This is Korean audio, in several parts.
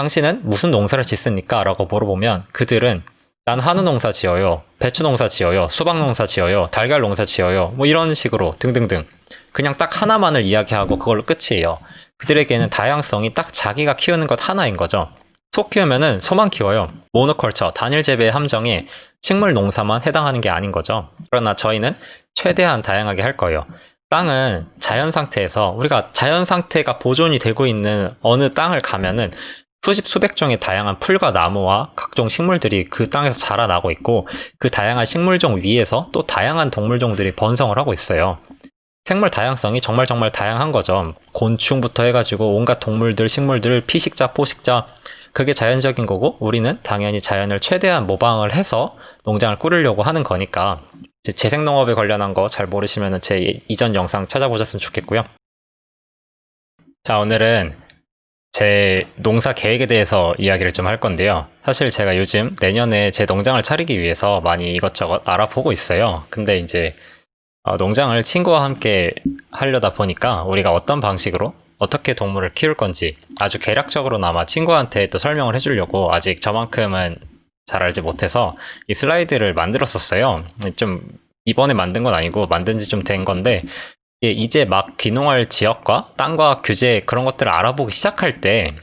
당신은 무슨 농사를 짓습니까? 라고 물어보면 그들은 난 한우 농사 지어요, 배추 농사 지어요, 수박 농사 지어요, 달걀 농사 지어요, 뭐 이런 식으로 등등등 그냥 딱 하나만을 이야기하고 그걸로 끝이에요. 그들에게는 다양성이 딱 자기가 키우는 것 하나인 거죠. 소 키우면은 소만 키워요. 모노컬처, 단일 재배 함정에 식물 농사만 해당하는 게 아닌 거죠. 그러나 저희는 최대한 다양하게 할 거예요. 땅은 자연 상태에서 우리가 자연 상태가 보존이 되고 있는 어느 땅을 가면은 수십 수백 종의 다양한 풀과 나무와 각종 식물들이 그 땅에서 자라나고 있고 그 다양한 식물종 위에서 또 다양한 동물종들이 번성을 하고 있어요. 생물 다양성이 정말 다양한 거죠. 곤충부터 해가지고 온갖 동물들, 식물들, 피식자, 포식자 그게 자연적인 거고 우리는 당연히 자연을 최대한 모방을 해서 농장을 꾸리려고 하는 거니까 재생농업에 관련한 거 잘 모르시면 제 이전 영상 찾아보셨으면 좋겠고요. 자, 오늘은 제 농사 계획에 대해서 이야기를 좀 할 건데요. 사실 제가 요즘 내년에 제 농장을 차리기 위해서 많이 이것저것 알아보고 있어요. 근데 이제 농장을 친구와 함께 하려다 보니까 우리가 어떤 방식으로 어떻게 동물을 키울 건지 아주 개략적으로나마 친구한테 또 설명을 해주려고 아직 저만큼은 잘 알지 못해서 이 슬라이드를 만들었었어요. 좀 이번에 만든 건 아니고 만든 지 좀 된 건데 이제 막 귀농할 지역과 땅과 규제 그런 것들을 알아보기 시작할 때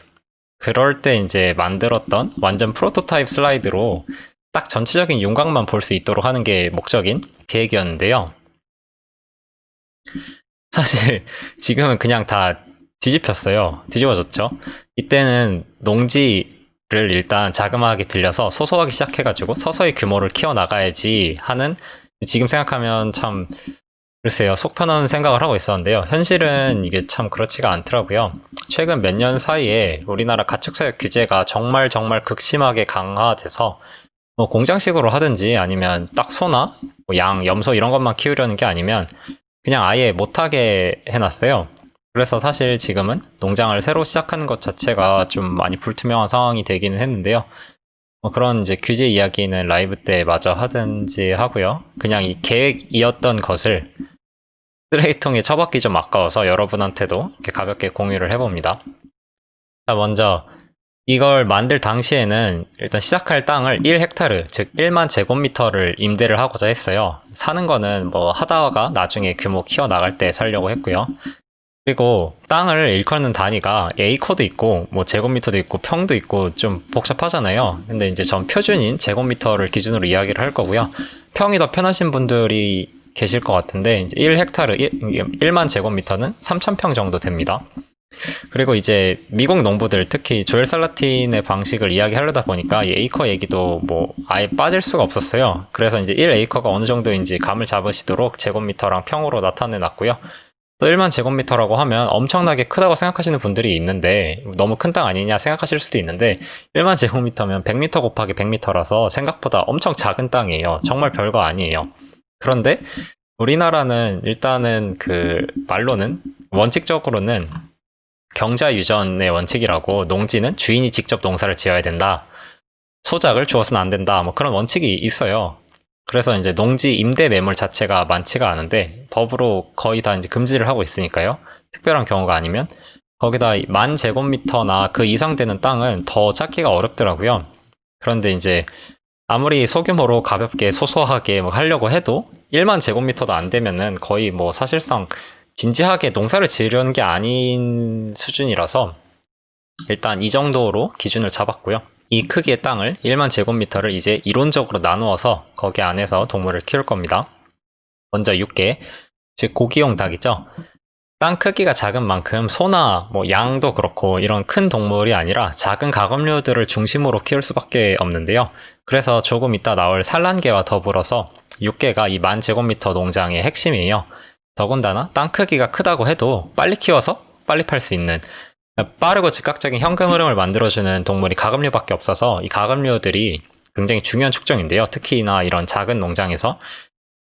그럴 때 이제 만들었던 완전 프로토타입 슬라이드로 딱 전체적인 윤곽만 볼 수 있도록 하는 게 목적인 계획이었는데요. 사실 지금은 그냥 다 뒤집혔어요. 뒤집어졌죠. 이때는 농지를 일단 자그마하게 빌려서 소소하게 시작해가지고 서서히 규모를 키워나가야지 하는 지금 생각하면 참 글쎄요, 속 편한 생각을 하고 있었는데요. 현실은 이게 참 그렇지가 않더라고요. 최근 몇 년 사이에 우리나라 가축사육 규제가 정말 극심하게 강화돼서 뭐 공장식으로 하든지 아니면 딱 소나 뭐 양, 염소 이런 것만 키우려는 게 아니면 그냥 아예 못하게 해놨어요. 그래서 사실 지금은 농장을 새로 시작하는 것 자체가 좀 많이 불투명한 상황이 되기는 했는데요. 뭐 그런 이제 규제 이야기는 라이브 때 마저 하든지 하고요. 그냥 이 계획이었던 것을 쓰레기통에 처박기 좀 아까워서 여러분한테도 이렇게 가볍게 공유를 해봅니다. 자, 먼저 이걸 만들 당시에는 일단 시작할 땅을 1헥타르, 즉 1만 제곱미터를 임대를 하고자 했어요. 사는 거는 뭐 하다가 나중에 규모 키워나갈 때 살려고 했고요. 그리고 땅을 일컫는 단위가 에이커도 있고 뭐 제곱미터도 있고 평도 있고 좀 복잡하잖아요. 근데 이제 전 표준인 제곱미터를 기준으로 이야기를 할 거고요. 평이 더 편하신 분들이 계실 것 같은데 이제 1헥타르 1만 제곱미터는 3,000평 정도 됩니다. 그리고 이제 미국 농부들 특히 조엘 살라틴의 방식을 이야기하려다 보니까 이 에이커 얘기도 뭐 아예 빠질 수가 없었어요. 그래서 이제 1에이커가 어느 정도인지 감을 잡으시도록 제곱미터랑 평으로 나타내 놨고요. 또 1만 제곱미터라고 하면 엄청나게 크다고 생각하시는 분들이 있는데 너무 큰 땅 아니냐 생각하실 수도 있는데 1만 제곱미터면 100m 곱하기 100m라서 생각보다 엄청 작은 땅이에요. 정말 별거 아니에요. 그런데 우리나라는 일단은 그 말로는 원칙적으로는 경자유전의 원칙이라고 농지는 주인이 직접 농사를 지어야 된다. 소작을 주어서는 안 된다. 뭐 그런 원칙이 있어요. 그래서 이제 농지 임대 매물 자체가 많지가 않은데 법으로 거의 다 이제 금지를 하고 있으니까요. 특별한 경우가 아니면 거기다 1만 제곱미터나 그 이상 되는 땅은 더 찾기가 어렵더라고요. 그런데 이제 아무리 소규모로 가볍게 소소하게 뭐 하려고 해도 1만 제곱미터도 안 되면은 거의 뭐 사실상 진지하게 농사를 지으려는 게 아닌 수준이라서 일단 이 정도로 기준을 잡았고요. 이 크기의 땅을 1만 제곱미터를 이제 이론적으로 나누어서 거기 안에서 동물을 키울 겁니다. 먼저 육개, 즉 고기용 닭이죠. 땅 크기가 작은 만큼 소나 뭐 양도 그렇고 이런 큰 동물이 아니라 작은 가금류들을 중심으로 키울 수밖에 없는데요. 그래서 조금 이따 나올 산란개와 더불어서 육개가 이 1만 제곱미터 농장의 핵심이에요. 더군다나 땅 크기가 크다고 해도 빨리 키워서 빨리 팔 수 있는 빠르고 즉각적인 현금 흐름을 만들어주는 동물이 가금류밖에 없어서 이 가금류들이 굉장히 중요한 축적인데요. 특히나 이런 작은 농장에서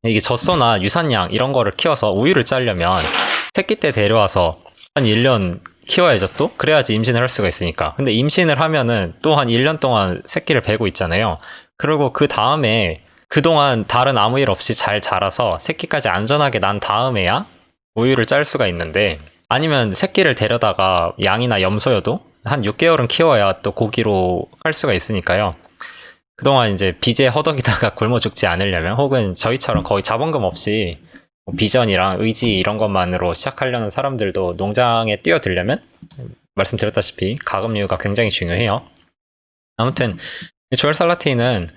이게 젖소나 유산양 이런 거를 키워서 우유를 짜려면 새끼 때 데려와서 한 1년 키워야죠 또? 그래야지 임신을 할 수가 있으니까. 근데 임신을 하면은 또 한 1년 동안 새끼를 베고 있잖아요. 그리고 그 다음에 그동안 다른 아무 일 없이 잘 자라서 새끼까지 안전하게 난 다음에야 우유를 짤 수가 있는데 아니면 새끼를 데려다가 양이나 염소여도 한 6개월은 키워야 또 고기로 할 수가 있으니까요. 그동안 이제 빚에 허덕이다가 굶어 죽지 않으려면, 혹은 저희처럼 거의 자본금 없이 비전이랑 의지 이런 것만으로 시작하려는 사람들도 농장에 뛰어들려면 말씀드렸다시피 가금류가 굉장히 중요해요. 아무튼 조엘 살라틴은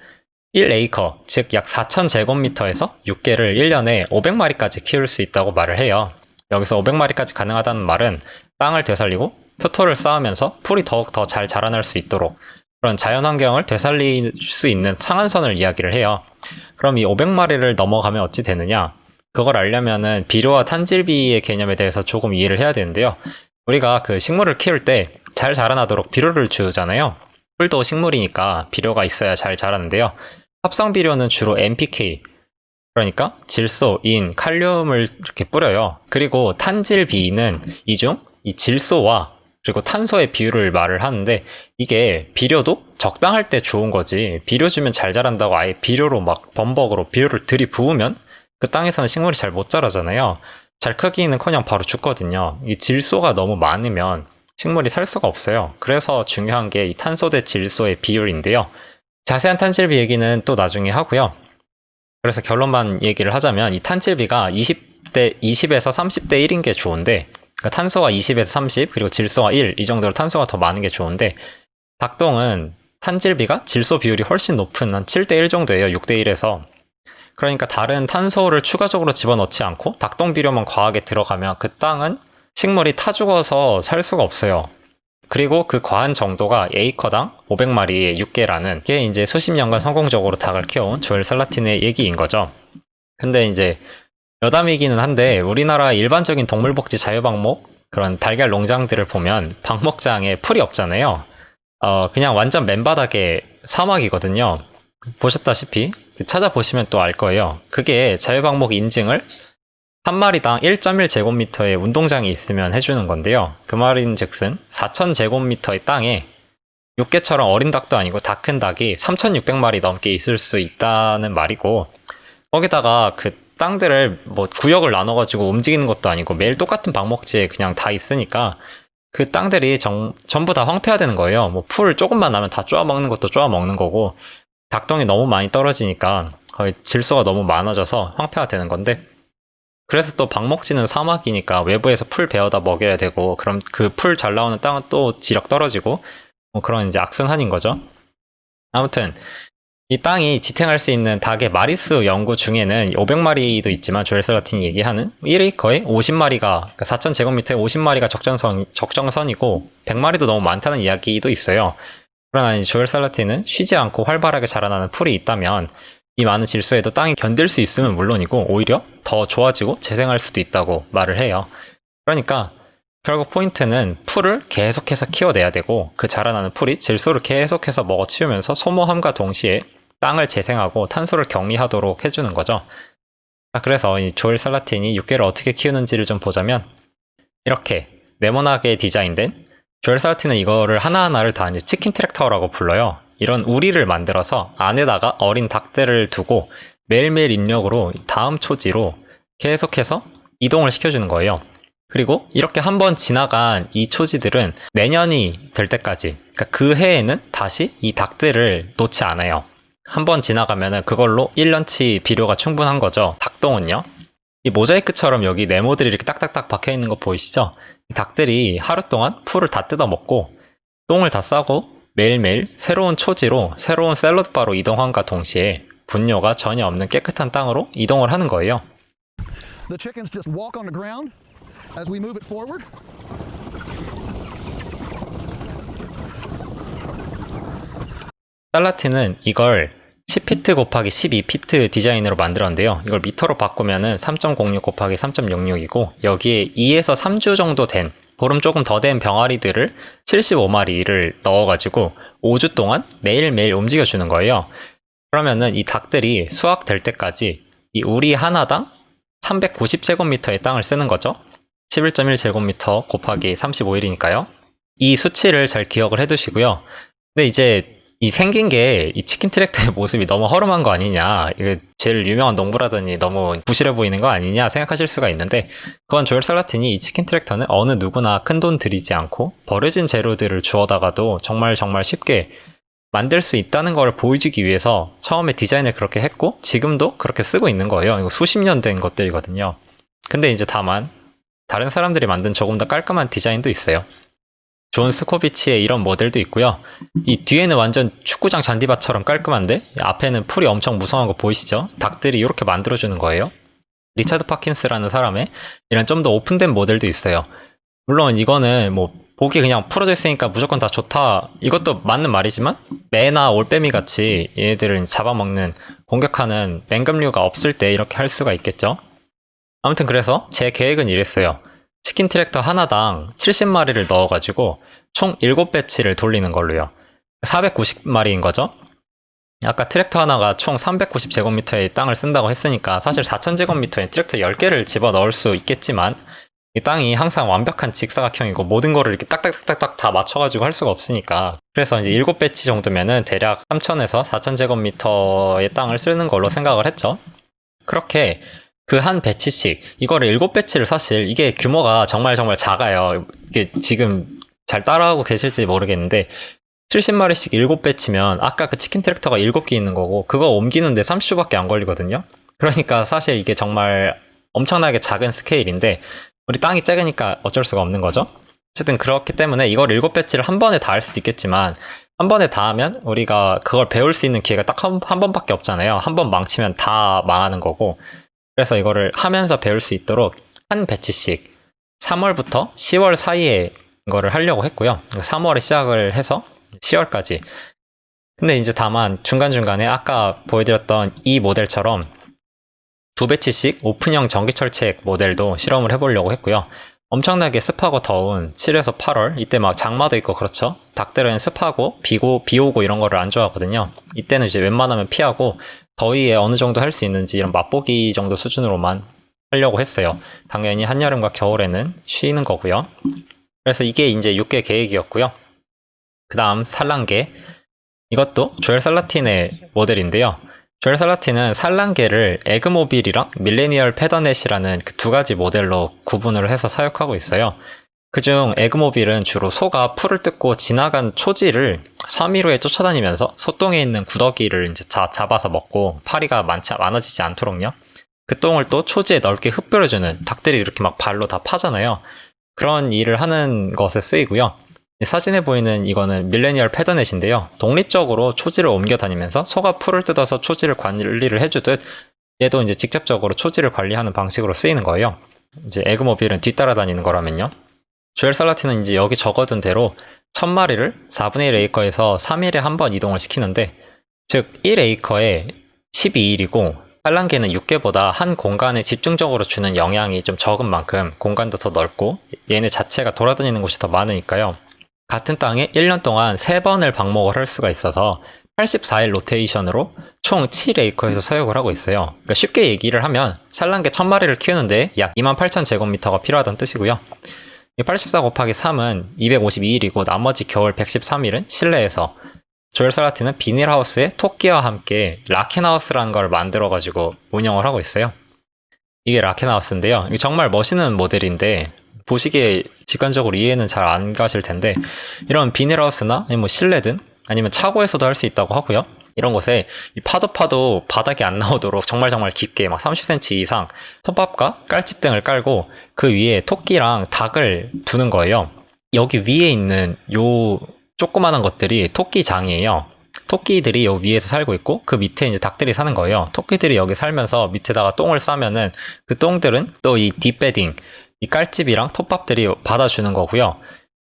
1에이커, 즉 약 4,000제곱미터에서 6개를 1년에 500마리까지 키울 수 있다고 말을 해요. 여기서 500마리까지 가능하다는 말은 땅을 되살리고 표토를 쌓으면서 풀이 더욱 더 잘 자라날 수 있도록 그런 자연환경을 되살릴 수 있는 상한선을 이야기를 해요. 그럼 이 500마리를 넘어가면 어찌 되느냐? 그걸 알려면은 비료와 탄질비의 개념에 대해서 조금 이해를 해야 되는데요. 우리가 그 식물을 키울 때 잘 자라나도록 비료를 주잖아요. 풀도 식물이니까 비료가 있어야 잘 자라는데요. 합성 비료는 주로 NPK, 그러니까 질소, 인, 칼륨을 이렇게 뿌려요. 그리고 탄질비는 이중 이 질소와 그리고 탄소의 비율을 말을 하는데, 이게 비료도 적당할 때 좋은 거지, 비료 주면 잘 자란다고 아예 비료로 막 범벅으로 비료를 들이부으면 그 땅에서는 식물이 잘 못 자라잖아요. 잘 크기는커녕 바로 죽거든요. 이 질소가 너무 많으면 식물이 살 수가 없어요. 그래서 중요한 게 이 탄소 대 질소의 비율인데요. 자세한 탄질비 얘기는 또 나중에 하고요. 그래서 결론만 얘기를 하자면 이 탄질비가 20에서 30대 1인 게 좋은데, 그러니까 탄소가 20에서 30 그리고 질소가 1, 이 정도로 탄소가 더 많은 게 좋은데, 닭똥은 탄질비가 질소 비율이 훨씬 높은 한 7대 1 정도예요. 6대 1에서. 그러니까 다른 탄소를 추가적으로 집어넣지 않고 닭똥 비료만 과하게 들어가면 그 땅은 식물이 타 죽어서 살 수가 없어요. 그리고 그 과한 정도가 에이커당 500마리의 6개라는 게 이제 수십 년간 성공적으로 닭을 키워온 조엘 살라틴의 얘기인 거죠. 근데 이제 여담이기는 한데, 우리나라 일반적인 동물복지 자유방목 그런 달걀 농장들을 보면 방목장에 풀이 없잖아요. 그냥 완전 맨바닥에 사막이거든요. 보셨다시피 찾아보시면 또 알 거예요. 그게 자유방목 인증을 한 마리당 1.1제곱미터의 운동장이 있으면 해주는 건데요. 그 말인즉슨 4,000제곱미터의 땅에 6개처럼 어린 닭도 아니고 다 큰 닭이 3,600마리 넘게 있을 수 있다는 말이고, 거기다가 그 땅들을 뭐 구역을 나눠가지고 움직이는 것도 아니고 매일 똑같은 방목지에 그냥 다 있으니까 그 땅들이 전부 다 황폐화되는 거예요. 뭐 풀 조금만 나면 다 쪼아먹는 것도 쪼아먹는 거고, 닭똥이 너무 많이 떨어지니까 거의 질소가 너무 많아져서 황폐화되는 건데, 그래서 또 방목지는 사막이니까 외부에서 풀 베어다 먹여야 되고, 그럼 그 풀 잘 나오는 땅은 또 지력 떨어지고, 뭐 그런 이제 악순환인 거죠. 아무튼 이 땅이 지탱할 수 있는 닭의 마리수 연구 중에는 500마리도 있지만, 조엘 살라틴이 얘기하는 1에이커에 50마리가, 그러니까 4,000제곱미터에 50마리가 적정선이고 100마리도 너무 많다는 이야기도 있어요. 그러나 이 조엘 살라틴은 쉬지 않고 활발하게 자라나는 풀이 있다면 이 많은 질소에도 땅이 견딜 수 있으면 물론이고 오히려 더 좋아지고 재생할 수도 있다고 말을 해요. 그러니까 결국 포인트는 풀을 계속해서 키워내야 되고, 그 자라나는 풀이 질소를 계속해서 먹어치우면서 소모함과 동시에 땅을 재생하고 탄소를 격리하도록 해주는 거죠. 그래서 이 조엘 살라틴이 6개를 어떻게 키우는지를 좀 보자면, 이렇게 네모나게 디자인된, 조엘 살라틴은 이거를 하나하나를 다 이제 치킨 트랙터라고 불러요. 이런 우리를 만들어서 안에다가 어린 닭들을 두고 매일매일 입력으로 다음 초지로 계속해서 이동을 시켜주는 거예요. 그리고 이렇게 한번 지나간 이 초지들은 내년이 될 때까지, 그러니까 그 해에는 다시 이 닭들을 놓지 않아요. 한번 지나가면은 그걸로 1년치 비료가 충분한 거죠. 닭똥은요. 이 모자이크처럼 여기 네모들이 이렇게 딱딱딱 박혀 있는 거 보이시죠? 이 닭들이 하루 동안 풀을 다 뜯어먹고 똥을 다 싸고 매일매일 새로운 초지로, 새로운 샐러드 바로 이동함과 동시에 분뇨가 전혀 없는 깨끗한 땅으로 이동을 하는 거예요. The chickens just walk on the ground as we move it forward. 살라틴은 이걸 10피트 곱하기 12피트 디자인으로 만들었는데요. 이걸 미터로 바꾸면은 3.06 곱하기 3.66이고, 여기에 2에서 3주 정도 된, 보름 조금 더 된 병아리들을 75마리를 넣어가지고 5주 동안 매일매일 움직여주는 거예요. 그러면은 이 닭들이 수확될 때까지 이 우리 하나당 390제곱미터의 땅을 쓰는 거죠. 11.1제곱미터 곱하기 35일이니까요. 이 수치를 잘 기억을 해두시고요. 근데 이제 이 생긴 게 이 치킨 트랙터의 모습이 너무 허름한 거 아니냐, 이게 제일 유명한 농부라더니 너무 부실해 보이는 거 아니냐 생각하실 수가 있는데, 그건 조엘 살라틴이 이 치킨 트랙터는 어느 누구나 큰 돈 들이지 않고 버려진 재료들을 주워다가도 정말 쉽게 만들 수 있다는 걸 보여주기 위해서 처음에 디자인을 그렇게 했고 지금도 그렇게 쓰고 있는 거예요. 이거 수십 년 된 것들이거든요. 근데 이제 다만 다른 사람들이 만든 조금 더 깔끔한 디자인도 있어요. 존 스코비치의 이런 모델도 있고요. 이 뒤에는 완전 축구장 잔디밭처럼 깔끔한데 앞에는 풀이 엄청 무성한 거 보이시죠? 닭들이 이렇게 만들어주는 거예요. 리차드 파킨스라는 사람의 이런 좀 더 오픈된 모델도 있어요. 물론 이거는 뭐 보기 그냥 풀어져 있으니까 무조건 다 좋다, 이것도 맞는 말이지만 매나 올빼미 같이 얘네들을 잡아먹는, 공격하는 맹금류가 없을 때 이렇게 할 수가 있겠죠. 아무튼 그래서 제 계획은 이랬어요. 치킨 트랙터 하나당 70마리를 넣어가지고 총 7배치를 돌리는 걸로요. 490마리인 거죠. 아까 트랙터 하나가 총 390제곱미터의 땅을 쓴다고 했으니까 사실 4000제곱미터에 트랙터 10개를 집어넣을 수 있겠지만 이 땅이 항상 완벽한 직사각형이고 모든 거를 이렇게 딱딱딱딱 다 맞춰가지고 할 수가 없으니까, 그래서 이제 7배치 정도면은 대략 3000에서 4000제곱미터의 땅을 쓰는 걸로 생각을 했죠. 그렇게 그 한 배치씩, 이거를 7배치를 사실 이게 규모가 정말 작아요. 이게 지금 잘 따라하고 계실지 모르겠는데 70마리씩 7배치면 아까 그 치킨 트랙터가 7개 있는 거고 그거 옮기는데 30초밖에 안 걸리거든요. 그러니까 사실 이게 정말 엄청나게 작은 스케일인데 우리 땅이 작으니까 어쩔 수가 없는 거죠. 어쨌든 그렇기 때문에 이걸 7배치를 한 번에 다 할 수도 있겠지만 한 번에 다 하면 우리가 그걸 배울 수 있는 기회가 딱 한 번밖에 없잖아요. 한 번 망치면 다 망하는 거고, 그래서 이거를 하면서 배울 수 있도록 한 배치씩 3월부터 10월 사이에 이거를 하려고 했고요. 3월에 시작을 해서 10월까지. 근데 이제 다만 중간중간에 아까 보여드렸던 이 모델처럼 2배치씩 오픈형 전기철책 모델도 실험을 해보려고 했고요. 엄청나게 습하고 더운 7에서 8월, 이때 막 장마도 있고 그렇죠. 닭들은 습하고 비 오고 이런 거를 안 좋아하거든요. 이때는 이제 웬만하면 피하고 더위에 어느 정도 할 수 있는지 이런 맛보기 정도 수준으로만 하려고 했어요. 당연히 한여름과 겨울에는 쉬는 거고요. 그래서 이게 이제 6개 계획이었고요. 그 다음 산란계, 이것도 조엘 살라틴의 모델인데요. 조엘 살라틴은 산란계를 에그모빌이랑 밀레니얼 페더넷이라는 그 두 가지 모델로 구분을 해서 사육하고 있어요. 그중 에그모빌은 주로 소가 풀을 뜯고 지나간 초지를 3위로에 쫓아다니면서 소똥에 있는 구더기를 이제 잡아서 먹고 파리가 많아지지 않도록요. 그 똥을 또 초지에 넓게 흡별해주는, 닭들이 이렇게 막 발로 다 파잖아요. 그런 일을 하는 것에 쓰이고요. 사진에 보이는 이거는 밀레니얼 패더넷인데요. 독립적으로 초지를 옮겨 다니면서 소가 풀을 뜯어서 초지를 관리를 해주듯 얘도 이제 직접적으로 초지를 관리하는 방식으로 쓰이는 거예요. 이제 에그모빌은 뒤따라 다니는 거라면요. 조엘 살라틴은 이제 여기 적어둔 대로 1000마리를 4분의 1 에이커에서 3일에 한 번 이동을 시키는데, 즉 1 에이커에 12일이고 산란계는 6개보다 한 공간에 집중적으로 주는 영향이 좀 적은 만큼 공간도 더 넓고 얘네 자체가 돌아다니는 곳이 더 많으니까요. 같은 땅에 1년 동안 3번을 방목을 할 수가 있어서 84일 로테이션으로 총 7에이커에서 사육을 하고 있어요. 그러니까 쉽게 얘기를 하면 산란계 1000마리를 키우는데 약 28,000제곱미터가 필요하다는 뜻이고요. 84 곱하기 3은 252일이고 나머지 겨울 113일은 실내에서, 조엘 살라틴은 비닐하우스에 토끼와 함께 라켄하우스라는 걸 만들어가지고 운영을 하고 있어요. 이게 라켄하우스인데요. 이게 정말 멋있는 모델인데 보시기에 직관적으로 이해는 잘 안 가실 텐데, 이런 비닐하우스나 뭐 실내든 아니면 차고에서도 할 수 있다고 하고요. 이런 곳에 이 파도 바닥이 안 나오도록 정말 깊게 막 30cm 이상 톱밥과 깔집 등을 깔고 그 위에 토끼랑 닭을 두는 거예요. 여기 위에 있는 요 조그마한 것들이 토끼장이에요. 토끼들이 여기 위에서 살고 있고 그 밑에 이제 닭들이 사는 거예요. 토끼들이 여기 살면서 밑에다가 똥을 싸면은 그 똥들은 또 이 뒷베딩, 이 깔집이랑 톱밥들이 받아주는 거고요.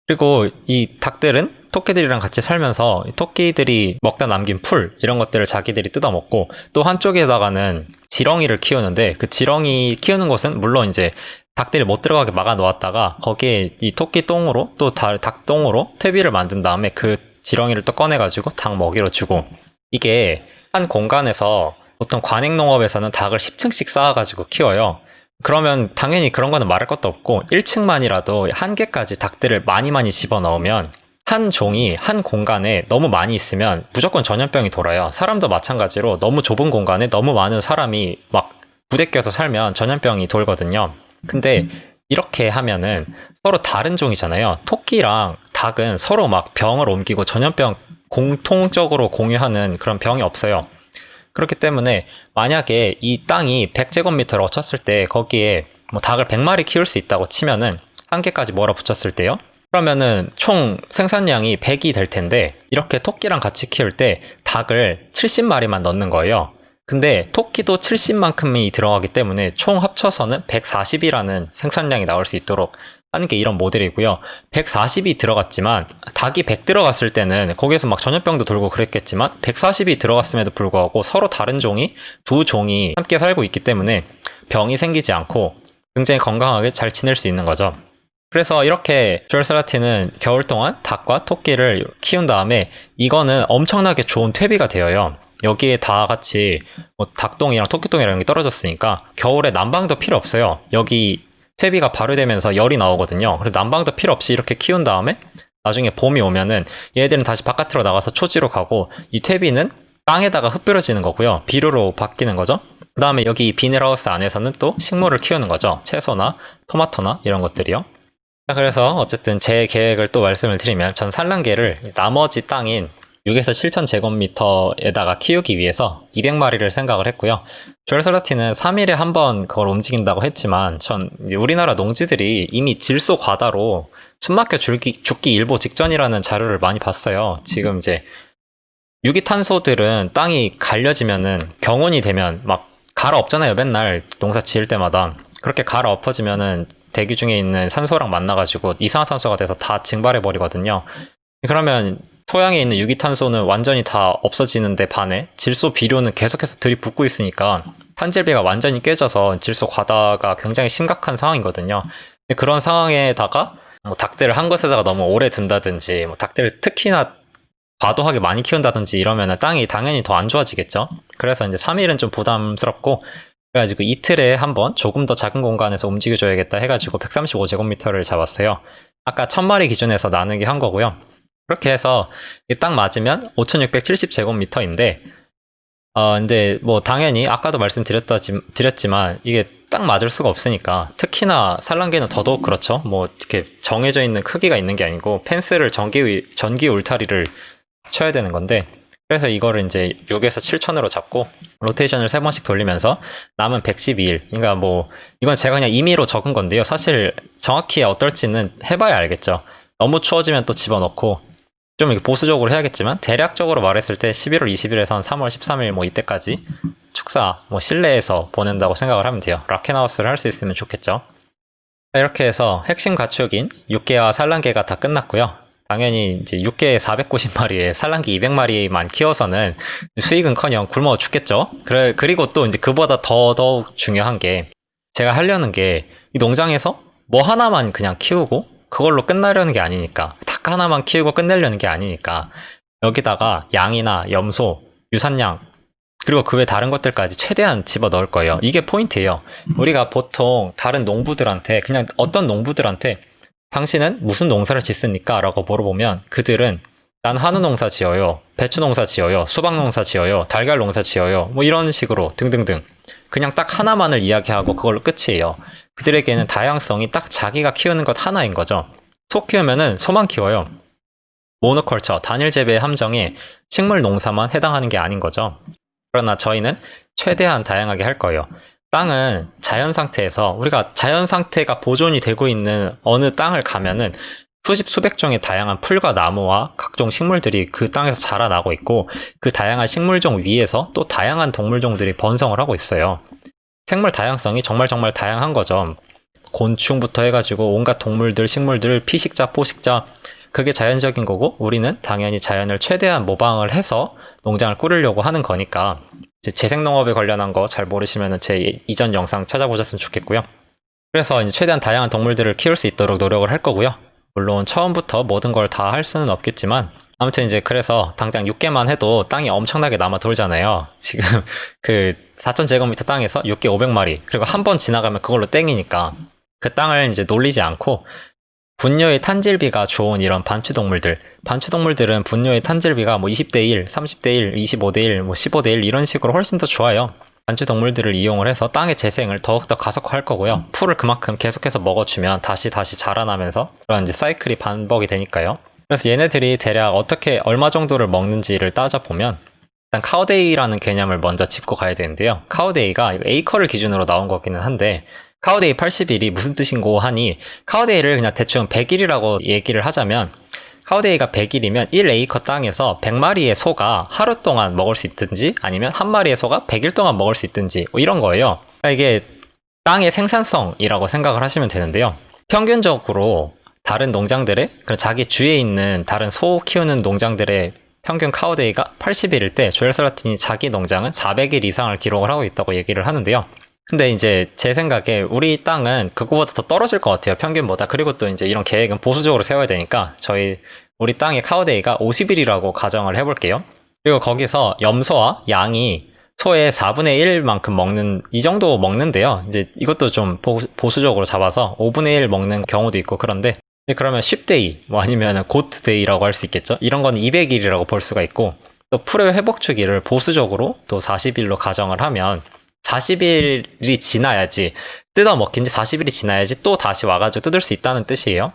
그리고 이 닭들은 토끼들이랑 같이 살면서 토끼들이 먹다 남긴 풀 이런 것들을 자기들이 뜯어먹고, 또 한쪽에다가는 지렁이를 키우는데 그 지렁이 키우는 곳은 물론 이제 닭들이 못 들어가게 막아 놓았다가 거기에 이 토끼 똥으로 또 닭 똥으로 퇴비를 만든 다음에 그 지렁이를 또 꺼내가지고 닭 먹이로 주고, 이게 한 공간에서 보통 관행농업에서는 닭을 10층씩 쌓아가지고 키워요. 그러면 당연히 그런 거는 말할 것도 없고 1층만이라도 한 개까지 닭들을 많이 집어넣으면 한 종이 한 공간에 너무 많이 있으면 무조건 전염병이 돌아요. 사람도 마찬가지로 너무 좁은 공간에 너무 많은 사람이 막 부대껴서 살면 전염병이 돌거든요. 근데 이렇게 하면은 서로 다른 종이잖아요. 토끼랑 닭은 서로 막 병을 옮기고 전염병 공통적으로 공유하는 그런 병이 없어요. 그렇기 때문에 만약에 이 땅이 100제곱미터를 쳤을 때 거기에 뭐 닭을 100마리 키울 수 있다고 치면은 한 개까지 몰아붙였을 때요. 그러면은 총 생산량이 100이 될 텐데 이렇게 토끼랑 같이 키울 때 닭을 70마리만 넣는 거예요. 근데 토끼도 70만큼이 들어가기 때문에 총 합쳐서는 140이라는 생산량이 나올 수 있도록 하는 게 이런 모델이고요. 140이 들어갔지만 닭이 100 들어갔을 때는 거기에서 막 전염병도 돌고 그랬겠지만 140이 들어갔음에도 불구하고 서로 다른 종이 두 종이 함께 살고 있기 때문에 병이 생기지 않고 굉장히 건강하게 잘 지낼 수 있는 거죠. 그래서 이렇게 조엘사라틴은 겨울 동안 닭과 토끼를 키운 다음에 이거는 엄청나게 좋은 퇴비가 되어요. 여기에 다 같이 뭐 닭똥이랑 토끼똥이랑 게 떨어졌으니까 겨울에 난방도 필요 없어요. 여기 퇴비가 발효되면서 열이 나오거든요. 그래서 난방도 필요 없이 이렇게 키운 다음에 나중에 봄이 오면은 얘들은 다시 바깥으로 나가서 초지로 가고 이 퇴비는 땅에다가 흩뿌려지는 거고요. 비료로 바뀌는 거죠. 그 다음에 여기 비닐하우스 안에서는 또 식물을 키우는 거죠. 채소나 토마토나 이런 것들이요. 자, 그래서 어쨌든 제 계획을 또 말씀을 드리면 전 산란개를 나머지 땅인 6에서 7천 제곱미터에다가 키우기 위해서 200마리를 생각을 했고요. 조엘사라틴은 3일에 한 번 그걸 움직인다고 했지만 전 이제 우리나라 농지들이 이미 질소 과다로 숨막혀 죽기 일보 직전이라는 자료를 많이 봤어요. 지금 이제 유기탄소들은 땅이 갈려지면은 경운이 되면 막 갈아엎잖아요. 맨날 농사 지을 때마다. 그렇게 갈아엎어지면은 대기 중에 있는 산소랑 만나가지고 이산화탄소가 돼서 다 증발해버리거든요. 그러면 토양에 있는 유기탄소는 완전히 다 없어지는데 반해 질소 비료는 계속해서 들이붓고 있으니까 탄질비가 완전히 깨져서 질소 과다가 굉장히 심각한 상황이거든요. 그런 상황에다가 뭐 닭들을 한 곳에다가 너무 오래 둔다든지 뭐 닭들을 특히나 과도하게 많이 키운다든지 이러면 땅이 당연히 더 안 좋아지겠죠. 그래서 이제 3일은 좀 부담스럽고 그래가지고 이틀에 한 번 조금 더 작은 공간에서 움직여줘야겠다 해가지고 135제곱미터를 잡았어요. 아까 1000마리 기준에서 나누기 한 거고요. 그렇게 해서 딱 맞으면 5670제곱미터인데 근데 뭐 당연히 아까도 말씀드렸지만 이게 딱 맞을 수가 없으니까 특히나 산란개는 더더욱 그렇죠. 뭐 이렇게 정해져 있는 크기가 있는 게 아니고 펜스를 전기 울타리를 쳐야 되는 건데 그래서 이거를 이제 6에서 7천으로 잡고 로테이션을 3번씩 돌리면서 남은 112일 그러니까 뭐 이건 제가 그냥 임의로 적은 건데요. 사실 정확히 어떨지는 해봐야 알겠죠. 너무 추워지면 또 집어넣고 좀 이렇게 보수적으로 해야겠지만 대략적으로 말했을 때 11월 20일에서 3월 13일 뭐 이때까지 축사 뭐 실내에서 보낸다고 생각을 하면 돼요. 락앤하우스를 할 수 있으면 좋겠죠. 이렇게 해서 핵심 가축인 육개와 산란개가 다 끝났고요. 당연히 이제 육개 490마리에 산란개 200마리만 키워서는 수익은커녕 굶어 죽겠죠. 그리고 또 이제 그보다 더더욱 중요한 게 제가 하려는 게 이 농장에서 뭐 하나만 그냥 키우고 그걸로 끝나려는 게 아니니까 닭 하나만 키우고 끝내려는 게 아니니까 여기다가 양이나 염소, 유산양 그리고 그 외 다른 것들까지 최대한 집어 넣을 거예요. 이게 포인트예요. 우리가 보통 다른 농부들한테 그냥 어떤 농부들한테 당신은 무슨 농사를 짓습니까? 라고 물어보면 그들은 난 한우 농사 지어요, 배추 농사 지어요, 수박 농사 지어요, 달걀 농사 지어요 뭐 이런 식으로 등등등 그냥 딱 하나만을 이야기하고 그걸로 끝이에요. 그들에게는 다양성이 딱 자기가 키우는 것 하나인 거죠. 소 키우면은 소만 키워요. 모노컬처, 단일 재배 함정에 식물 농사만 해당하는 게 아닌 거죠. 그러나 저희는 최대한 다양하게 할 거예요. 땅은 자연 상태에서 우리가 자연 상태가 보존이 되고 있는 어느 땅을 가면은 수십 수백 종의 다양한 풀과 나무와 각종 식물들이 그 땅에서 자라나고 있고 그 다양한 식물종 위에서 또 다양한 동물종들이 번성을 하고 있어요. 생물 다양성이 정말 다양한 거죠. 곤충부터 해가지고 온갖 동물들, 식물들, 피식자, 포식자 그게 자연적인 거고 우리는 당연히 자연을 최대한 모방을 해서 농장을 꾸리려고 하는 거니까 이제 재생농업에 관련한 거 잘 모르시면 제 이전 영상 찾아보셨으면 좋겠고요. 그래서 이제 최대한 다양한 동물들을 키울 수 있도록 노력을 할 거고요. 물론 처음부터 모든 걸 다 할 수는 없겠지만 아무튼 이제 그래서 당장 6개만 해도 땅이 엄청나게 남아 돌잖아요. 지금 그 4,000제곱미터 땅에서 6개 500마리 그리고 한 번 지나가면 그걸로 땡이니까 그 땅을 이제 놀리지 않고 분뇨의 탄질비가 좋은 이런 반추동물들. 반추동물들은 분뇨의 탄질비가 뭐 20대 1, 30대 1, 25대 1, 뭐 15대 1 이런 식으로 훨씬 더 좋아요. 반추동물들을 이용을 해서 땅의 재생을 더욱더 가속화할 거고요. 풀을 그만큼 계속해서 먹어주면 다시 자라나면서 그런 이제 사이클이 반복이 되니까요. 그래서 얘네들이 대략 어떻게 얼마 정도를 먹는지를 따져보면 일단 카우데이라는 개념을 먼저 짚고 가야 되는데요. 카우데이가 에이커를 기준으로 나온 거기는 한데 카우데이 80일이 무슨 뜻인고 하니 카우데이를 그냥 대충 100일이라고 얘기를 하자면 카우데이가 100일이면 1에이커 땅에서 100마리의 소가 하루 동안 먹을 수 있든지 아니면 한 마리의 소가 100일 동안 먹을 수 있든지 뭐 이런 거예요. 그러니까 이게 땅의 생산성이라고 생각을 하시면 되는데요. 평균적으로 다른 농장들의 자기 주위에 있는 다른 소 키우는 농장들의 평균 카우데이가 80일일 때 조엘 살라틴이 자기 농장은 400일 이상을 기록을 하고 있다고 얘기를 하는데요. 근데 이제 제 생각에 우리 땅은 그거보다 더 떨어질 것 같아요. 평균보다. 그리고 또 이제 이런 계획은 보수적으로 세워야 되니까 우리 땅의 카우데이가 50일이라고 가정을 해볼게요. 그리고 거기서 염소와 양이 소의 4분의 1만큼 이 정도 먹는데요. 이제 이것도 좀 보수적으로 잡아서 5분의 1 먹는 경우도 있고 그런데 그러면 쉽데이 뭐 아니면 고트데이라고 할 수 있겠죠. 이런 건 200일이라고 볼 수가 있고 또 풀의 회복 주기를 보수적으로 또 40일로 가정을 하면 40일이 지나야지 뜯어먹힌 지 40일이 지나야지 또 다시 와가지고 뜯을 수 있다는 뜻이에요.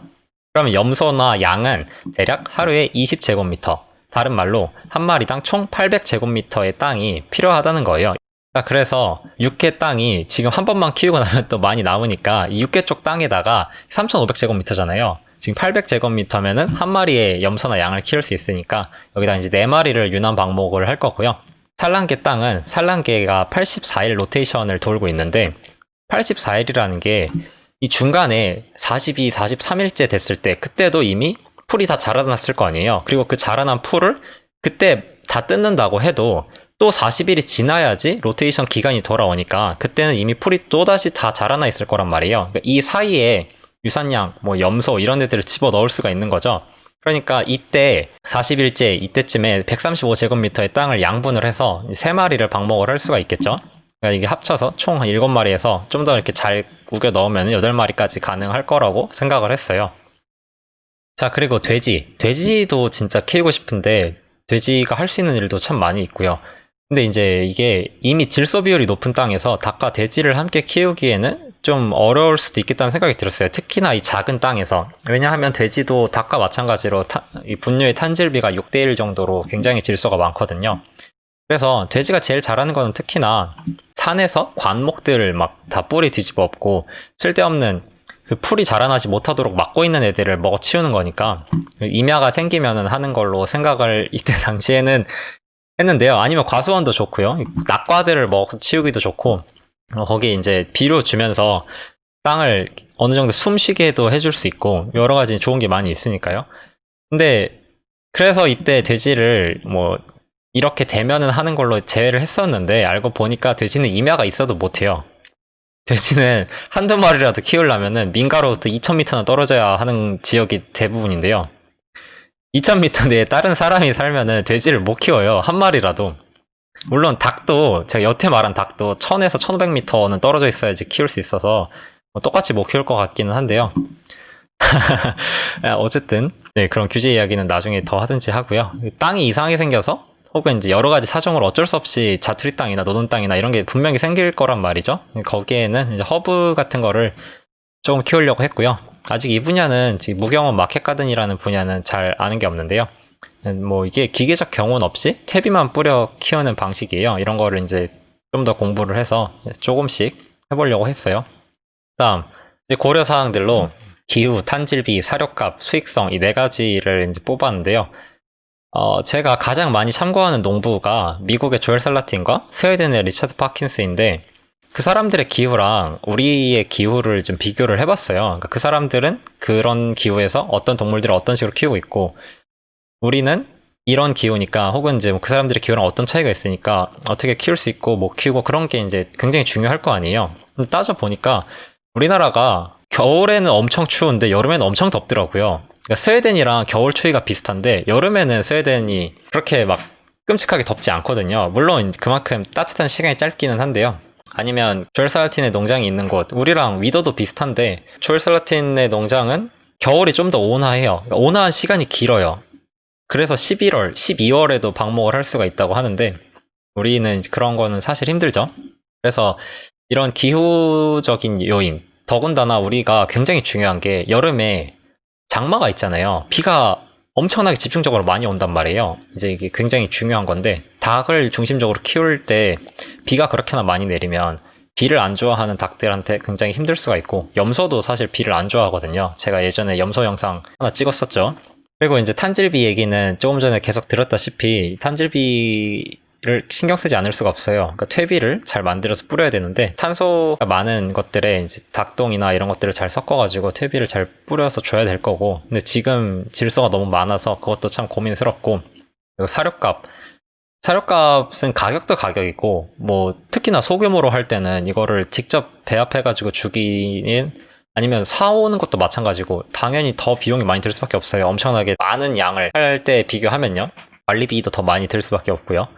그러면 염소나 양은 대략 하루에 20제곱미터, 다른 말로 한 마리당 총 800제곱미터의 땅이 필요하다는 거예요. 그래서 육개 땅이 지금 한 번만 키우고 나면 또 많이 남으니까 이 육개 쪽 땅에다가 3500제곱미터잖아요. 지금 800제곱미터면은 한 마리의 염소나 양을 키울 수 있으니까 여기다 이제 4마리를 유난 방목을 할 거고요. 산란계 땅은 산란계가 84일 로테이션을 돌고 있는데 84일이라는 게 이 중간에 42, 43일째 됐을 때 그때도 이미 풀이 다 자라났을 거 아니에요. 그리고 그 자라난 풀을 그때 다 뜯는다고 해도 또 40일이 지나야지 로테이션 기간이 돌아오니까 그때는 이미 풀이 또다시 다 자라나 있을 거란 말이에요. 그러니까 이 사이에 유산양, 뭐 염소 이런 애들을 집어 넣을 수가 있는 거죠. 그러니까 이때 40일째 이때쯤에 135제곱미터의 땅을 양분을 해서 3마리를 방목을 할 수가 있겠죠. 그러니까 이게 합쳐서 총 한 7마리에서 좀 더 이렇게 잘 우겨 넣으면 8마리까지 가능할 거라고 생각을 했어요. 자, 그리고 돼지도 진짜 키우고 싶은데 돼지가 할 수 있는 일도 참 많이 있고요. 근데 이제 이게 이미 질소 비율이 높은 땅에서 닭과 돼지를 함께 키우기에는 좀 어려울 수도 있겠다는 생각이 들었어요. 특히나 이 작은 땅에서. 왜냐하면 돼지도 닭과 마찬가지로 이 분뇨의 탄질비가 6대1 정도로 굉장히 질소가 많거든요. 그래서 돼지가 제일 잘하는 거는 특히나 산에서 관목들을 막 다 뿌리 뒤집어 엎고 쓸데없는 그 풀이 자라나지 못하도록 막고 있는 애들을 먹어 치우는 거니까 임야가 생기면은 하는 걸로 생각을 이때 당시에는 했는데요. 아니면 과수원도 좋고요. 낙과들을 먹어 치우기도 좋고 거기에 이제 비료 주면서 땅을 어느 정도 숨쉬게도 해줄 수 있고 여러 가지 좋은 게 많이 있으니까요. 근데 그래서 이때 돼지를 뭐 이렇게 되면은 하는 걸로 제외를 했었는데 알고 보니까 돼지는 임야가 있어도 못해요. 돼지는 한두 마리라도 키우려면은 민가로부터 2000m나 떨어져야 하는 지역이 대부분인데요. 2000m 내에 다른 사람이 살면은 돼지를 못 키워요. 한 마리라도. 물론 닭도 제가 여태 말한 닭도 1000에서 1500m는 떨어져 있어야지 키울 수 있어서 뭐 똑같이 못 키울 것 같기는 한데요. 어쨌든 네, 그런 규제 이야기는 나중에 더 하든지 하고요. 땅이 이상하게 생겨서 혹은 이제 여러 가지 사정으로 어쩔 수 없이 자투리 땅이나 노는 땅이나 이런 게 분명히 생길 거란 말이죠. 거기에는 이제 허브 같은 거를 조금 키우려고 했고요. 아직 이 분야는 지금 무경험 마켓 가든이라는 분야는 잘 아는 게 없는데요. 뭐 이게 기계적 경운 없이 퇴비만 뿌려 키우는 방식이에요. 이런 거를 이제 좀 더 공부를 해서 조금씩 해보려고 했어요. 다음 이제 고려 사항들로 기후, 탄질비, 사료값, 수익성 이 4가지를 이제 뽑았는데요. 제가 가장 많이 참고하는 농부가 미국의 조엘 살라틴과 스웨덴의 리차드 파킨스인데 그 사람들의 기후랑 우리의 기후를 좀 비교를 해봤어요. 그러니까 그 사람들은 그런 기후에서 어떤 동물들을 어떤 식으로 키우고 있고 우리는 이런 기후니까 혹은 이제 그 사람들의 기후랑 어떤 차이가 있으니까 어떻게 키울 수 있고 못 키우고 그런 게 이제 굉장히 중요할 거 아니에요. 근데 따져보니까 우리나라가 겨울에는 엄청 추운데 여름에는 엄청 덥더라고요. 그러니까 스웨덴이랑 겨울 추위가 비슷한데 여름에는 스웨덴이 그렇게 막 끔찍하게 덥지 않거든요. 물론 그만큼 따뜻한 시간이 짧기는 한데요. 아니면 조엘 살라틴의 농장이 있는 곳 우리랑 위도도 비슷한데 조엘 살라틴의 농장은 겨울이 좀 더 온화해요. 온화한 시간이 길어요. 그래서 11월, 12월에도 방목을 할 수가 있다고 하는데 우리는 그런 거는 사실 힘들죠. 그래서 이런 기후적인 요인, 더군다나 우리가 굉장히 중요한 게 여름에 장마가 있잖아요. 비가 엄청나게 집중적으로 많이 온단 말이에요. 이제 이게 굉장히 중요한 건데 닭을 중심적으로 키울 때 비가 그렇게나 많이 내리면 비를 안 좋아하는 닭들한테 굉장히 힘들 수가 있고 염소도 사실 비를 안 좋아하거든요. 제가 예전에 염소 영상 하나 찍었었죠. 그리고 이제 탄질비 얘기는 조금 전에 계속 들었다시피 탄질비를 신경 쓰지 않을 수가 없어요. 그러니까 퇴비를 잘 만들어서 뿌려야 되는데 탄소가 많은 것들에 이제 닭똥이나 이런 것들을 잘 섞어가지고 퇴비를 잘 뿌려서 줘야 될 거고 근데 지금 질소가 너무 많아서 그것도 참 고민스럽고 그리고 사료값은 가격도 가격이고 뭐 특히나 소규모로 할 때는 이거를 직접 배합해가지고 주기는 아니면 사오는 것도 마찬가지고 당연히 더 비용이 많이 들 수밖에 없어요. 엄청나게 많은 양을 할 때 비교하면요. 관리비도 더 많이 들 수밖에 없고요.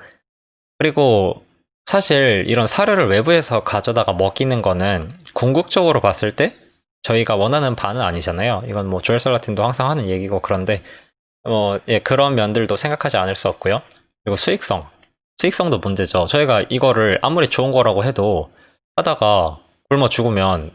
그리고 사실 이런 사료를 외부에서 가져다가 먹이는 거는 궁극적으로 봤을 때 저희가 원하는 바는 아니잖아요. 이건 뭐 조엘 살라틴도 항상 하는 얘기고 그런데 그런 면들도 생각하지 않을 수 없고요. 그리고 수익성도 문제죠. 저희가 이거를 아무리 좋은 거라고 해도 하다가 굶어 죽으면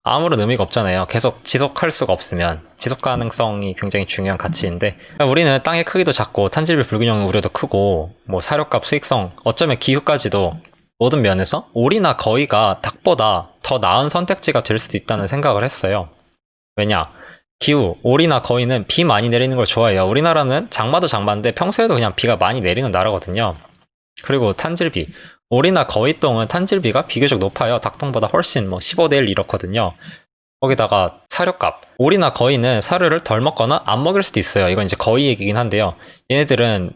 아무런 의미가 없잖아요. 계속 지속할 수가 없으면 지속 가능성이 굉장히 중요한 가치인데 우리는 땅의 크기도 작고 탄질비 불균형 우려도 크고 뭐 사료값, 수익성, 어쩌면 기후까지도 모든 면에서 오리나 거위가 닭보다 더 나은 선택지가 될 수도 있다는 생각을 했어요. 왜냐? 기후, 오리나 거위는 비 많이 내리는 걸 좋아해요. 우리나라는 장마도 장마인데 평소에도 그냥 비가 많이 내리는 나라거든요. 그리고 탄질비. 오리나 거위똥은 탄질비가 비교적 높아요. 닭똥보다 훨씬 15대 1 이렇거든요. 거기다가 사료값. 오리나 거위는 사료를 덜 먹거나 안 먹일 수도 있어요. 이건 이제 거위 얘기긴 한데요. 얘네들은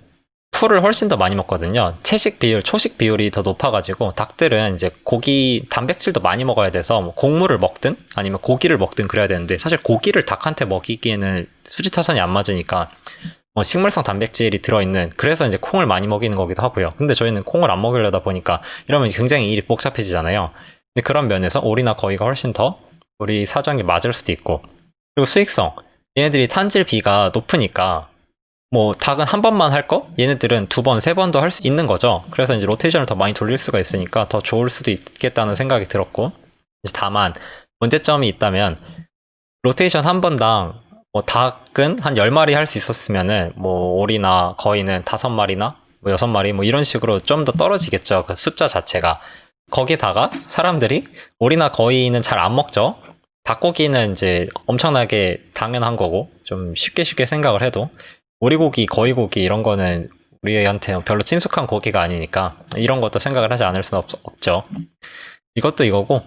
풀을 훨씬 더 많이 먹거든요. 채식 비율, 초식 비율이 더 높아가지고 닭들은 이제 고기, 단백질도 많이 먹어야 돼서 뭐 곡물을 먹든 아니면 고기를 먹든 그래야 되는데 사실 고기를 닭한테 먹이기에는 수지타산이 안 맞으니까 식물성 단백질이 들어있는 그래서 이제 콩을 많이 먹이는 거기도 하고요. 근데 저희는 콩을 안 먹이려다 보니까 이러면 굉장히 일이 복잡해지잖아요. 근데 그런 면에서 오리나 거위가 훨씬 더 우리 사정이 맞을 수도 있고 그리고 수익성. 얘네들이 탄질비가 높으니까 뭐 닭은 한 번만 할 거? 얘네들은 두 번, 세 번도 할 수 있는 거죠. 그래서 이제 로테이션을 더 많이 돌릴 수가 있으니까 더 좋을 수도 있겠다는 생각이 들었고 다만 문제점이 있다면 로테이션 한 번당 닭은 한 10마리 할 수 있었으면은 오리나 거위는 5마리나 6마리 이런 식으로 좀 더 떨어지겠죠. 그 숫자 자체가. 거기다가 사람들이 오리나 거위는 잘 안 먹죠. 닭고기는 이제 엄청나게 당연한 거고 좀 쉽게 생각을 해도 오리고기, 거위고기 이런 거는 우리한테 별로 친숙한 고기가 아니니까 이런 것도 생각을 하지 않을 수는 없죠. 이것도 이거고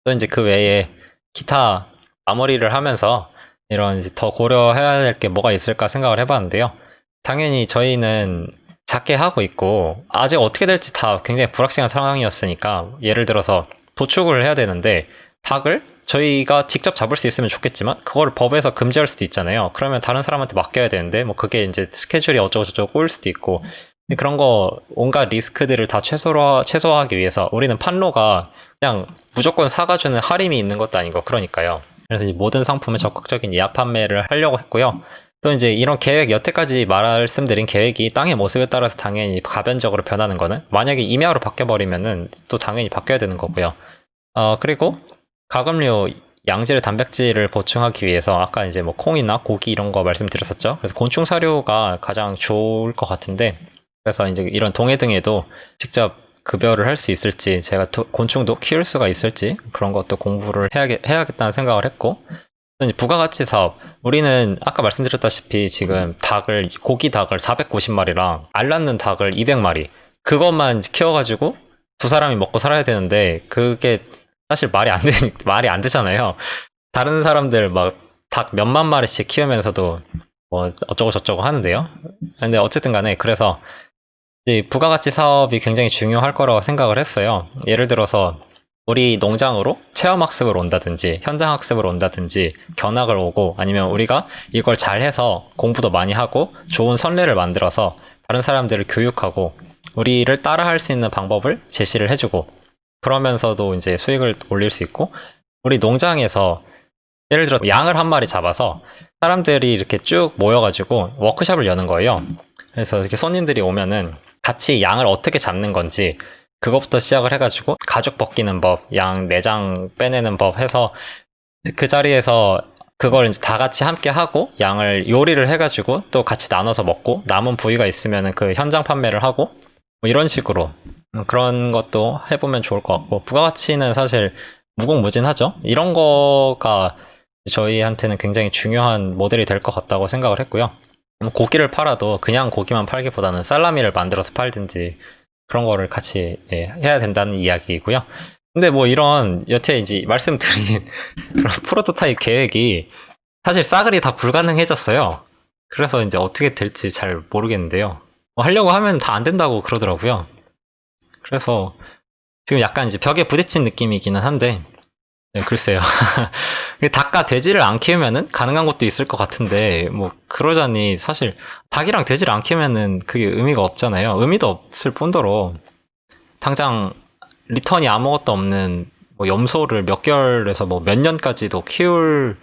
또 이제 그 외에 기타 마무리를 하면서 이런 이제 더 고려해야 될 게 뭐가 있을까 생각을 해봤는데요. 당연히 저희는 작게 하고 있고 아직 어떻게 될지 다 굉장히 불확실한 상황이었으니까 예를 들어서 도축을 해야 되는데 닭을 저희가 직접 잡을 수 있으면 좋겠지만 그걸 법에서 금지할 수도 있잖아요. 그러면 다른 사람한테 맡겨야 되는데 그게 이제 스케줄이 어쩌고저쩌고 꼬일 수도 있고 그런 거 온갖 리스크들을 다 최소화하기 위해서 우리는 판로가 그냥 무조건 사가주는 할인이 있는 것도 아니고 그러니까요. 그래서 이제 모든 상품의 적극적인 예약 판매를 하려고 했고요. 또 이제 이런 계획, 여태까지 말씀드린 계획이 땅의 모습에 따라서 당연히 가변적으로 변하는 거는 만약에 임야로 바뀌어버리면은 또 당연히 바뀌어야 되는 거고요. 그리고 가금류 양질의 단백질을 보충하기 위해서 아까 이제 콩이나 고기 이런 거 말씀드렸었죠. 그래서 곤충 사료가 가장 좋을 것 같은데 그래서 이제 이런 동해 등에도 직접 급여를 할 수 있을지 제가 곤충도 키울 수가 있을지 그런 것도 공부를 해야겠다는 생각을 했고 부가가치 사업 우리는 아까 말씀드렸다시피 지금 고기 닭을 490마리랑 알 낳는 닭을 200마리 그것만 키워가지고 두 사람이 먹고 살아야 되는데 그게 사실 말이 안 되잖아요. 다른 사람들 닭 몇만 마리씩 키우면서도 어쩌고 저쩌고 하는데요. 근데 어쨌든 간에 그래서 이 부가가치 사업이 굉장히 중요할 거라고 생각을 했어요. 예를 들어서 우리 농장으로 체험학습을 온다든지 현장학습을 온다든지 견학을 오고 아니면 우리가 이걸 잘해서 공부도 많이 하고 좋은 선례를 만들어서 다른 사람들을 교육하고 우리를 따라할 수 있는 방법을 제시를 해주고 그러면서도 이제 수익을 올릴 수 있고 우리 농장에서 예를 들어 양을 한 마리 잡아서 사람들이 이렇게 쭉 모여가지고 워크숍을 여는 거예요. 그래서 이렇게 손님들이 오면은 같이 양을 어떻게 잡는 건지 그것부터 시작을 해가지고 가죽 벗기는 법, 양 내장 빼내는 법 해서 그 자리에서 그걸 이제 다 같이 함께 하고 양을 요리를 해가지고 또 같이 나눠서 먹고 남은 부위가 있으면은 그 현장 판매를 하고 뭐 이런 식으로 그런 것도 해보면 좋을 것 같고 부가가치는 사실 무궁무진하죠. 이런 거가 저희한테는 굉장히 중요한 모델이 될 것 같다고 생각을 했고요. 고기를 팔아도 그냥 고기만 팔기보다는 살라미를 만들어서 팔든지 그런 거를 같이 해야 된다는 이야기이고요. 근데 뭐 이런 여태 이제 말씀드린 그런 프로토타입 계획이 사실 싸그리 다 불가능해졌어요. 그래서 이제 어떻게 될지 잘 모르겠는데요. 뭐 하려고 하면 다 안 된다고 그러더라고요. 그래서 지금 약간 이제 벽에 부딪힌 느낌이기는 한데 글쎄요. 닭과 돼지를 안 키우면은 가능한 것도 있을 것 같은데 뭐 그러자니 사실 닭이랑 돼지를 안 키우면은 그게 의미가 없잖아요. 의미도 없을 뿐더러 당장 리턴이 아무것도 없는 뭐 염소를 몇 개월에서 뭐 몇 년까지도 키울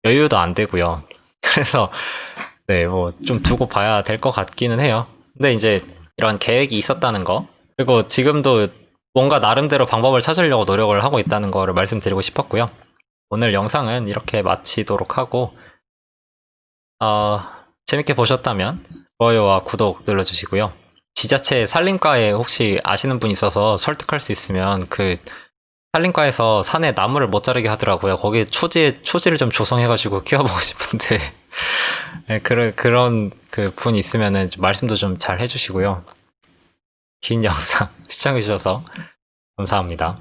여유도 안 되고요. 그래서 네, 뭐 좀 두고 봐야 될 것 같기는 해요. 근데 이제 이런 계획이 있었다는 거 그리고 지금도 뭔가 나름대로 방법을 찾으려고 노력을 하고 있다는 거를 말씀드리고 싶었고요. 오늘 영상은 이렇게 마치도록 하고 재밌게 보셨다면 좋아요와 구독 눌러주시고요. 지자체 산림과에 혹시 아시는 분 있어서 설득할 수 있으면 그 산림과에서 산에 나무를 못 자르게 하더라고요. 거기에 초지를 좀 조성해가지고 키워보고 싶은데 네, 그런 그 분 있으면은 말씀도 좀 잘 해주시고요. 긴 영상 시청해주셔서 감사합니다.